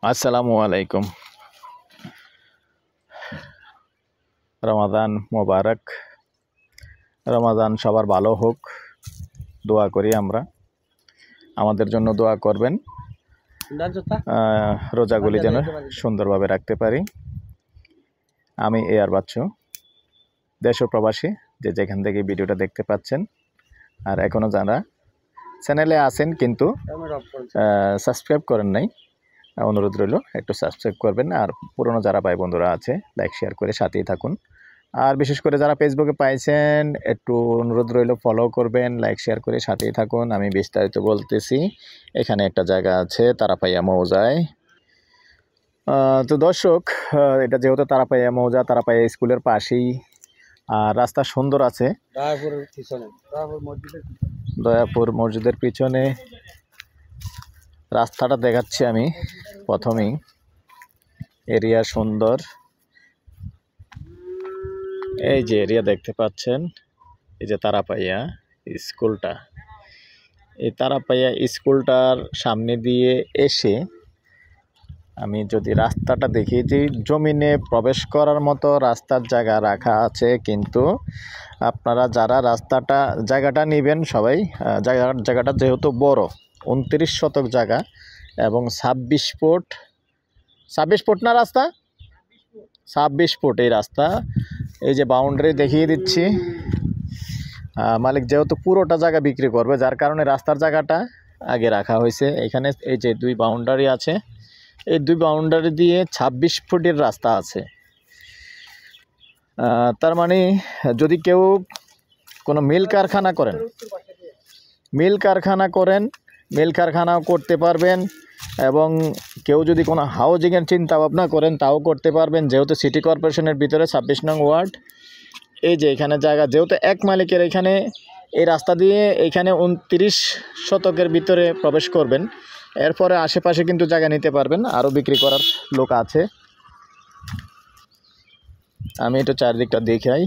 আসসালামু আলাইকুম। রমাদান মোবারক। রমাদান সবার ভালো হোক, দোয়া করি আমরা। আমাদের জন্য দোয়া করবেন, রোজাগুলি যেন সুন্দরভাবে রাখতে পারি। আমি এয়ার বাচ্চু, দেশ ও প্রবাসী, যে যেখান থেকে ভিডিওটা দেখতে পাচ্ছেন। আর এখনও যারা চ্যানেলে আছেন কিন্তু সাবস্ক্রাইব করেন নাই, অনুরোধ রইল একটু সাবস্ক্রাইব করবেন। আর পুরনো যারা ভাই বন্ধুরা আছে লাইক শেয়ার করে সাথেই থাকুন। আর বিশেষ করে যারা ফেসবুকে পাইছেন একটু অনুরোধ রইল ফলো করবেন, লাইক শেয়ার করে সাথেই থাকুন। আমি বিস্তারিত বলতেছি। এখানে একটা জায়গা আছে তারাপাইয়া মৌজায়। তো দর্শক, এটা যেহেতু তারাপাইয়া মৌজা, তারাপাইয়া স্কুলের পাশেই, আর রাস্তা সুন্দর আছে। দয়াপুর মসজিদের পিছনে রাস্তাটা দেখাচ্ছি আমি প্রথমেই। এরিয়া সুন্দর, এই যে এরিয়া দেখতে পাচ্ছেন, এই যে তারাপাইয়া স্কুলটা। এই তারাপাইয়া স্কুলটার সামনে দিয়ে এসে আমি যদি রাস্তাটা দেখি, যে জমিনে প্রবেশ করার মতো রাস্তার জায়গা রাখা আছে, কিন্তু আপনারা যারা জায়গাটা নেবেন সবাই, জায়গাটা যেহেতু বড়, 29 শতক জায়গা এবং 26 ফুট না রাস্তা, 26 ফুট এই রাস্তা। এই যে বাউন্ডারি দেখিয়ে দিচ্ছি, মালিক যেহেতু পুরোটা জায়গা বিক্রি করবে, যার কারণে রাস্তার জায়গাটা আগে রাখা হয়েছে। এখানে এই যে 2 বাউন্ডারি আছে, এই 2 বাউন্ডারি দিয়ে 26 ফুটের রাস্তা আছে। তার মানে যদি কেউ কোনো মিল কারখানাও করতে পারবেন, এবং কেউ যদি কোনো হাউজিংয়ের চিন্তা ভাবনা করেন তাও করতে পারবেন, যেহেতু সিটি কর্পোরেশনের ভিতরে 26 নং ওয়ার্ড। এই যে এখানে জায়গা যেহেতু এক মালিকের, এখানে এই রাস্তা দিয়ে এখানে 29 শতকের ভিতরে প্রবেশ করবেন। এরপরে আশেপাশে কিন্তু জায়গা নিতে পারবেন, আরও বিক্রি করার লোক আছে। আমি একটু চারদিকটা দেখাই।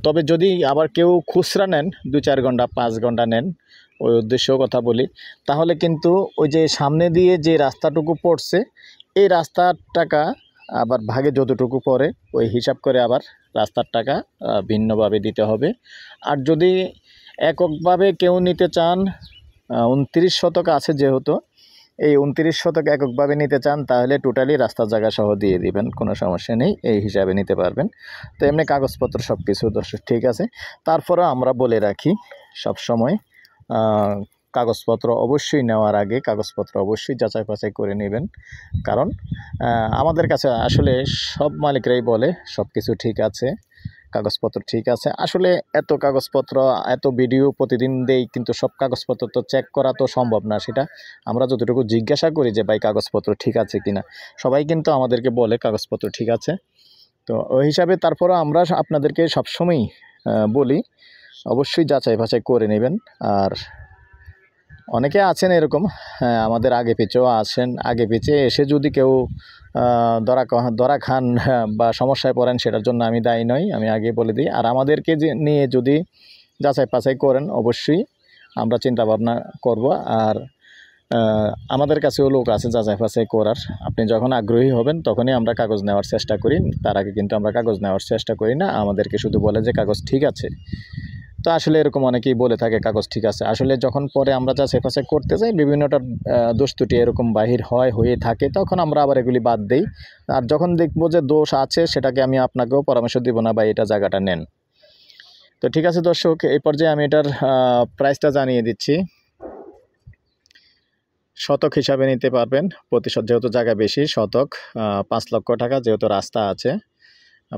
তবে যদি আবার কেউ খুচরা নেন, 2-4 ঘন্টা 5 ঘন্টা নেন, ওই উদ্দেশ্যেও কথা বলি, তাহলে কিন্তু ওই যে সামনে দিয়ে যে রাস্তাটুকু পড়ছে, এই রাস্তার টাকা আবার ভাগে যতটুকু পড়ে ওই হিসাব করে আবার রাস্তার টাকা ভিন্নভাবে দিতে হবে। আর যদি এককভাবে কেউ নিতে চান, 29 শতক আছে যেহেতু, এই 29 শতক এককভাবে নিতে চান, তাহলে টোটালি রাস্তার জায়গা সহ দিয়ে দিবেন, কোনো সমস্যা নেই, এই হিসাবে নিতে পারবেন। তো এমনি কাগজপত্র সব কিছু দর্শক ঠিক আছে। তারপরেও আমরা বলে রাখি সব সময়, কাগজপত্র অবশ্যই নেওয়ার আগে কাগজপত্র অবশ্যই যাচাই বাছাই করে নেবেন। কারণ আমাদের কাছে আসলে সব মালিকরাই বলে সব কিছু ঠিক আছে, কাগজপত্র ঠিক আছে। আসলে এত কাগজপত্র, এত ভিডিও প্রতিদিন দেই, কিন্তু সব কাগজপত্র তো চেক করা তো সম্ভব না। সেটা আমরা যতটুকু জিজ্ঞাসা করি যে ভাই কাগজপত্র ঠিক আছে কিনা, সবাই কিন্তু আমাদেরকে বলে কাগজপত্র ঠিক আছে। তো ওই হিসাবে তারপরও আমরা আপনাদেরকে সবসময়ই বলি অবশ্যই যাচাই বাছাই করে নেবেন। আর অনেকে আছেন এরকম, আমাদের আগে পিছেও আছেন, আগে পিছে এসে যদি কেউ ধরা খান বা সমস্যায় পড়েন, সেটার জন্য আমি দায়ী নই, আমি আগে বলে দিই। আর আমাদেরকে নিয়ে যদি যাচাই বাছাই করেন, অবশ্যই আমরা চিন্তা ভাবনা করব। আর আমাদের কাছেও লোক আছে যাচাই বাছাই করার। আপনি যখন আগ্রহী হবেন তখনই আমরা কাগজ নেওয়ার চেষ্টা করি, তার আগে কিন্তু আমরা কাগজ নেওয়ার চেষ্টা করি না। আমাদেরকে শুধু বলে যে কাগজ ঠিক আছে। তো আসলে এরকম অনেকেই বলে থাকে কাগজ ঠিক আছে, আসলে যখন পরে আমরা যাচাই বাছাই করতে যাই, বিভিন্নটা দোষ ত্রুটি এরকম বাহির হয়ে থাকে, তখন আমরা আবার এগুলি বাদ দিই। আর যখন দেখবো যে দোষ আছে, সেটাকে আমি আপনাকেও পরামর্শ দিব না, বা এটা জায়গাটা নেন। তো ঠিক আছে দর্শক, এই পর্যায়ে আমি এটার প্রাইসটা জানিয়ে দিচ্ছি। শতক হিসাবে নিতে পারবেন, প্রতিশত যেহেতু জায়গা বেশি, শতক 5 লক্ষ টাকা, যেহেতু রাস্তা আছে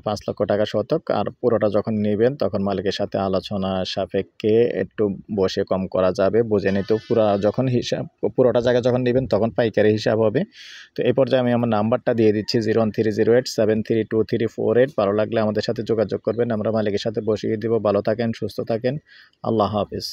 5 লক্ষ টাকা শতক। আর পুরোটা যখন নেবেন তখন মালিকের সাথে আলোচনা সাপেক্ষে একটু বসে কম করা যাবে, বুঝে নিতে। পুরোটা জায়গা যখন নেবেন তখন পাইকারি হিসাব হবে। তো এই পর্যায়ে আমি আমার নাম্বারটা দিয়ে দিচ্ছি, 01308732348। ভালো লাগলে আমাদের সাথে যোগাযোগ করবেন, আমরা মালিকের সাথে বসিয়ে দিব। ভালো থাকেন, সুস্থ থাকেন, আল্লাহ হাফিজ।